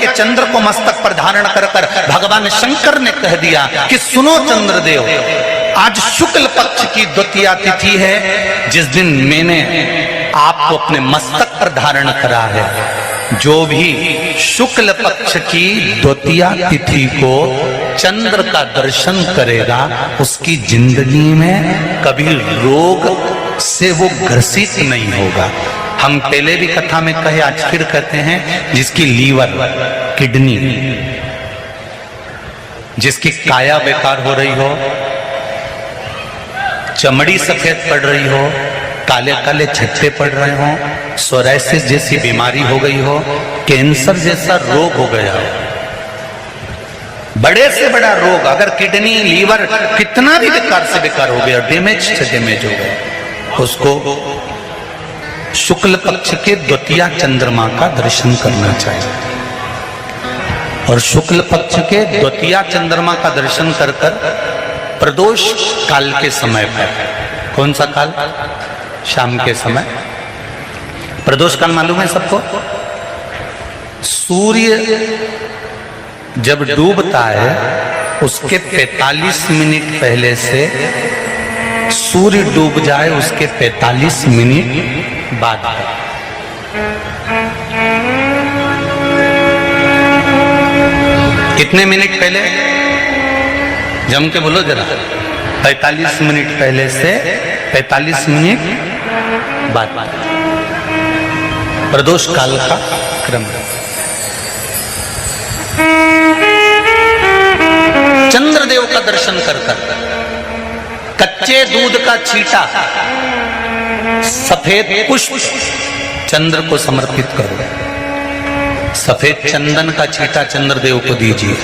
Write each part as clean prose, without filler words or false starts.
के चंद्र को मस्तक पर धारण कर भगवान शंकर ने कह दिया कि सुनो चंद्रदेव, आज शुक्ल पक्ष की द्वितीया तिथि है, जिस दिन मैंने आपको अपने मस्तक पर धारण करा है। जो भी शुक्ल पक्ष की द्वितीया तिथि को चंद्र का दर्शन करेगा, उसकी जिंदगी में कभी रोग से वो ग्रसित नहीं होगा। हम पहले भी कथा में कहे, आज फिर कहते हैं, जिसकी लीवर, किडनी, जिसकी काया बेकार हो रही हो, चमड़ी सफेद पड़ रही हो, काले काले छट्टे पड़ रहे हो, सोराइसिस जैसी बीमारी हो गई हो, कैंसर जैसा रोग हो गया हो, बड़े से बड़ा रोग, अगर किडनी, लीवर कितना भी बेकार से बेकार हो गया, डैमेज से डैमेज हो गया, उसको शुक्ल पक्ष के द्वितीया चंद्रमा का दर्शन करना चाहिए। और शुक्ल पक्ष के द्वितीया चंद्रमा का दर्शन कर प्रदोष काल के समय पर, कौन सा काल? शाम के समय। प्रदोष काल मालूम है सबको? सूर्य जब डूबता है उसके 45 मिनट पहले से सूर्य डूब जाए उसके 45 मिनट बाद। कितने मिनट पहले? जम के बोलो जरा। 45 मिनट पहले से 45 मिनट बाद प्रदोष काल का क्रम। चंद्रदेव का दर्शन कर कच्चे दूध का छींटा, सफेद पुष्प चंद्र को समर्पित करो। सफेद चंदन का छींटा चंद्रदेव को दीजिए।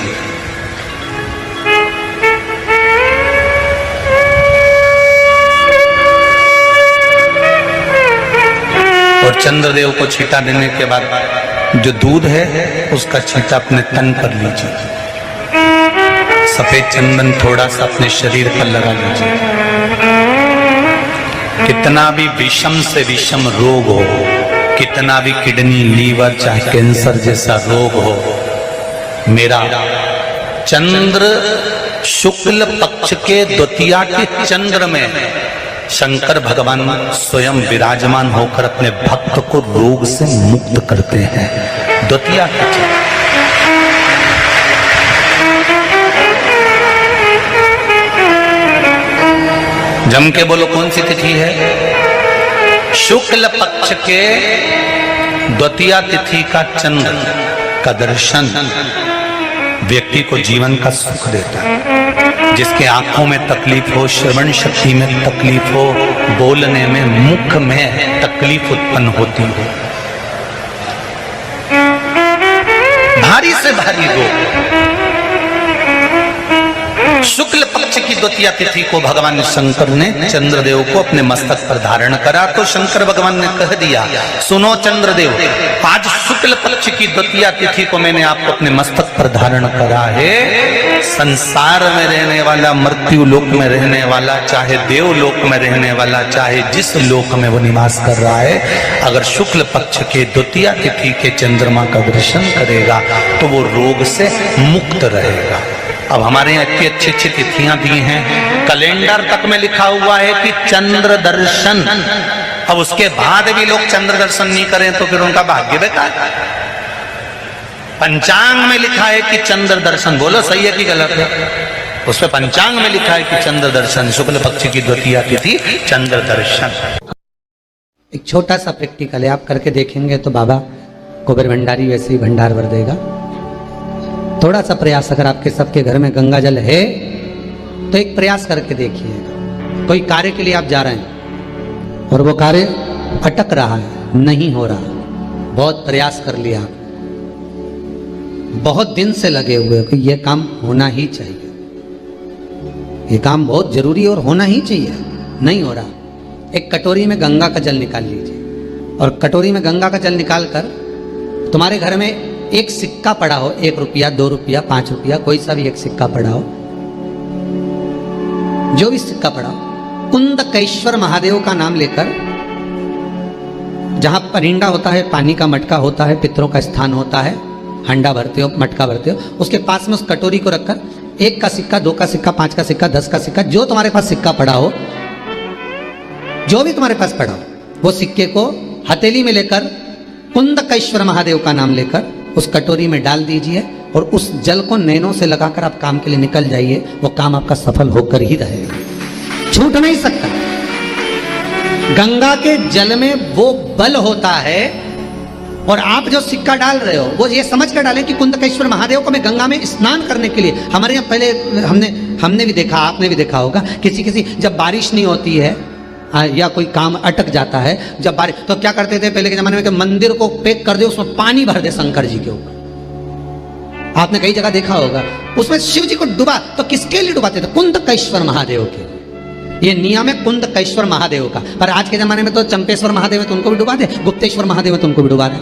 और चंद्रदेव को छींटा देने के बाद जो दूध है उसका छींटा अपने तन पर लीजिए। सफेद चंदन थोड़ा सा अपने शरीर पर लगा लीजिए। कितना भी विषम से विषम रोग हो, कितना भी किडनी, लीवर, चाहे कैंसर जैसा रोग हो, मेरा चंद्र शुक्ल पक्ष के द्वितीया के चंद्र में शंकर भगवान स्वयं विराजमान होकर अपने भक्त को रोग से मुक्त करते हैं। द्वितीया के चंद्र। जम के बोलो कौन सी तिथि है? शुक्ल पक्ष के द्वितीया तिथि का चंद्र का दर्शन व्यक्ति को जीवन का सुख देता है। जिसके आंखों में तकलीफ हो, श्रवण शक्ति में तकलीफ हो, बोलने में, मुख में तकलीफ उत्पन्न होती हो, भारी से भारी रोग, शुक्ल पक्ष की द्वितीया तिथि को भगवान शंकर ने चंद्रदेव को अपने मस्तक पर धारण करा। तो शंकर भगवान ने कह दिया, सुनो चंद्रदेव, आज शुक्ल पक्ष की द्वितीया तिथि को मैंने आपको अपने मस्तक पर धारण करा है। संसार में रहने वाला, मृत्यु लोक में रहने वाला, चाहे देवलोक में रहने वाला, चाहे जिस लोक में वो निवास कर रहा है, अगर शुक्ल पक्ष के द्वितीया तिथि के चंद्रमा का दर्शन करेगा तो वो रोग से मुक्त रहेगा। अब हमारे यहाँ इतनी अच्छी अच्छी तिथियां दी हैं, कैलेंडर तक में लिखा हुआ है कि चंद्र दर्शन। अब उसके बाद भी लोग चंद्र दर्शन नहीं करें तो फिर उनका भाग्य बेकार। पंचांग में लिखा है कि चंद्र दर्शन, बोलो सही है कि गलत है? उसमें पंचांग में लिखा है कि चंद्र दर्शन, शुक्ल पक्ष की द्वितीया तिथि चंद्र दर्शन। एक छोटा सा प्रैक्टिकल है, आप करके देखेंगे तो बाबा कुबेर भंडारी वैसे ही भंडार भर देगा। थोड़ा सा प्रयास, अगर आपके सबके घर में गंगा जल है तो एक प्रयास करके देखिएगा। कोई कार्य के लिए आप जा रहे हैं और वो कार्य अटक रहा है, नहीं हो रहा, बहुत प्रयास कर लिया, बहुत दिन से लगे हुए कि ये काम होना ही चाहिए, ये काम बहुत जरूरी और होना ही चाहिए, नहीं हो रहा। एक कटोरी में गंगा का जल निकाल लीजिए और कटोरी में गंगा का जल निकाल कर तुम्हारे घर में एक सिक्का पड़ा हो, 1 रुपया, 2 रुपया, 5 रुपया, कोई सा भी एक सिक्का पड़ा हो, जो भी सिक्का पड़ा हो, कुंदकेश्वर महादेव का नाम लेकर, जहां परिंडा होता है, पानी का मटका होता है, पितरों का स्थान होता है, हंडा भरते हो, मटका भरते हो, उसके पास में उस कटोरी को रखकर 1 का सिक्का, 2 का सिक्का, 5 का सिक्का, 10 का सिक्का, जो तुम्हारे पास सिक्का पड़ा हो, जो भी तुम्हारे पास पड़ा हो, वो सिक्के को हथेली में लेकर कुंदकेश्वर महादेव का नाम लेकर उस कटोरी में डाल दीजिए और उस जल को नैनों से लगाकर आप काम के लिए निकल जाइए। वो काम आपका सफल होकर ही रहेगा, छूट नहीं सकता। गंगा के जल में वो बल होता है। और आप जो सिक्का डाल रहे हो वो ये समझ कर डालें कि कुंदकेश्वर महादेव को मैं गंगा में स्नान करने के लिए, हमारे यहाँ पहले हमने भी देखा, आपने भी देखा होगा, किसी जब बारिश नहीं होती है या कोई काम अटक जाता है, जब बारिश, तो क्या करते थे पहले के जमाने में कि मंदिर को पैक कर दे, उसमें पानी भर दे शंकर जी के ऊपर। आपने कई जगह देखा होगा, उसमें शिव जी को डुबा, तो किसके लिए डुबाते थे? कुंदकेश्वर महादेव के लिए। ये नियम है कुंदकेश्वर महादेव का। पर आज के जमाने में तो चंपेश्वर महादेव है तो उनको भी डुबा दे, गुप्तेश्वर महादेव है तो उनको भी डुबा दे।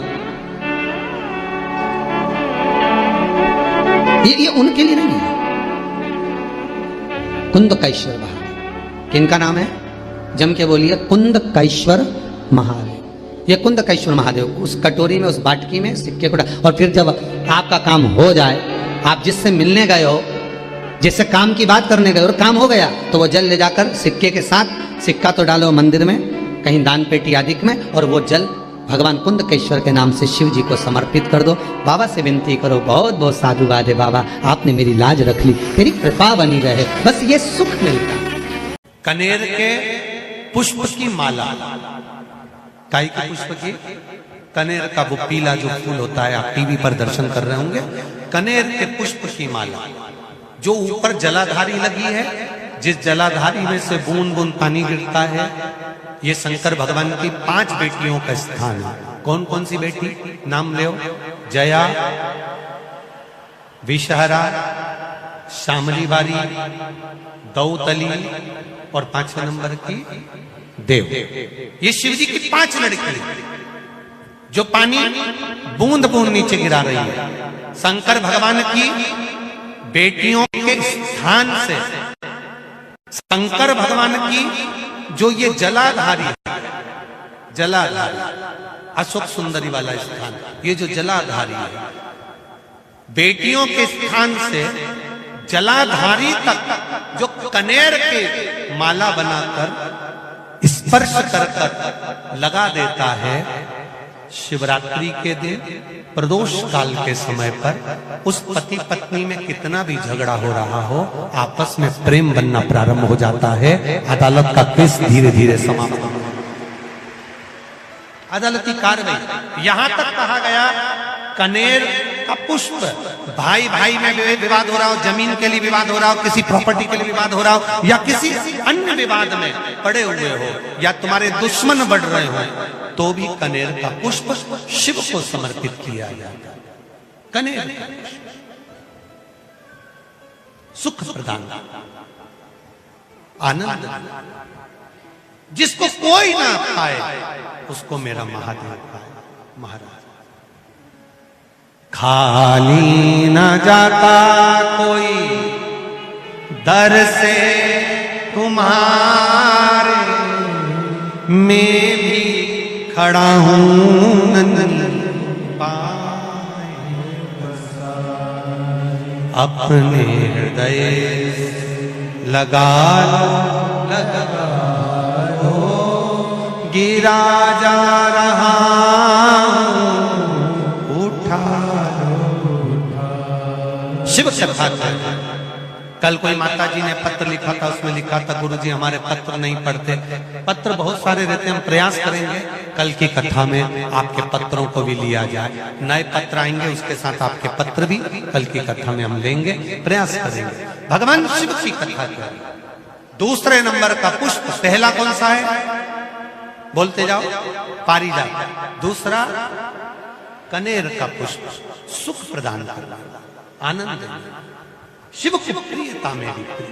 ये उनके लिए नहीं है। कुंदकेश्वर महादेव किनका नाम है? जम के बोलिए, कुंदकेश्वर महादेव। ये कुंदकेश्वर महादेव उस कटोरी में, उस बाटकी में सिक्के को डाल, और फिर जब आपका काम हो जाए, आप जिससे मिलने गए हो, जिससे काम की बात करने गए और काम हो गया, तो वो जल ले जाकर सिक्के के साथ, सिक्का तो डालो मंदिर में, कहीं दान पेटी आदि में, और वो जल भगवान कुंदकेश्वर के नाम से शिव जी को समर्पित कर दो। बाबा से विनती करो, बहुत बहुत साधुवाद है बाबा, आपने मेरी लाज रख ली, तेरी कृपा बनी रहे, बस ये सुख मिलता। कनेर के पुष्प की माला, काई के पुष्प की? कनेर का वो पीला जो फूल होता है, आप टीवी पर दर्शन कर रहे होंगे, कनेर के पुष्प की माला जो ऊपर जलाधारी लगी है, जिस जलाधारी में से बूंद बूंद पानी गिरता है, ये शंकर भगवान की 5 बेटियों का स्थान है। कौन कौन सी बेटी? नाम ले, जया, विषहरा, श्यामली बारी, दौतली और 5वें नंबर की देव। ये शिव जी की 5 लड़की जो पानी बूंद बूंद नीचे गिरा रही है। शंकर भगवान की बेटियों के स्थान से शंकर भगवान की जो ये जलाधारी, जलाधारी अशोक सुंदरी वाला स्थान, ये जो जलाधारी है, बेटियों के स्थान से जलाधारी तक जो कनेर के माला बनाकर स्पर्श कर लगा देता है, शिवरात्रि के दिन, प्रदोष काल के समय पर, उस पति पत्नी में कितना भी झगड़ा हो रहा हो, आपस में प्रेम बनना प्रारंभ हो जाता है। अदालत का केस धीरे धीरे समाप्त हो, अदालती कार्रवाई। यहां तक कहा गया कनेर का पुष्प, भाई भाई में विवाद हो रहा हो, जमीन के लिए विवाद हो रहा हो, किसी प्रॉपर्टी के लिए विवाद हो रहा हो, या किसी अन्य विवाद में पड़े हुए हो, या तुम्हारे दुश्मन बढ़ रहे हो, तो भी कनेर का पुष्प शिव को समर्पित किया जाता है। कनेर सुख प्रदान, आनंद, जिसको कोई ना पाए उसको मेरा महादेव पाए। महाराज खाली न जाता कोई दर से तुम्हारे, मैं भी खड़ा हूं नंदन पाए, अपने हृदय लगा लो, गिरा जा रहा उठा लो। शिव कथा कल कोई माता जी ने पत्र लिखा था, उसमें लिखा था गुरुजी हमारे पत्र नहीं पढ़ते। पत्र बहुत सारे रहते हैं, हम प्रयास करेंगे कल की कथा में आपके पत्रों को भी लिया जाए। नए पत्र आएंगे, उसके साथ आपके पत्र भी कल की कथा में हम लेंगे, प्रयास करेंगे। भगवान शिव की कथा करें। दूसरे नंबर का पुष्प, पहला कौन सा है? बोलते जाओ, पारिजात। दूसरा कनेर का पुष्प, सुख प्रदान करना, आनंद, शिव की प्रियता में भी प्रिय।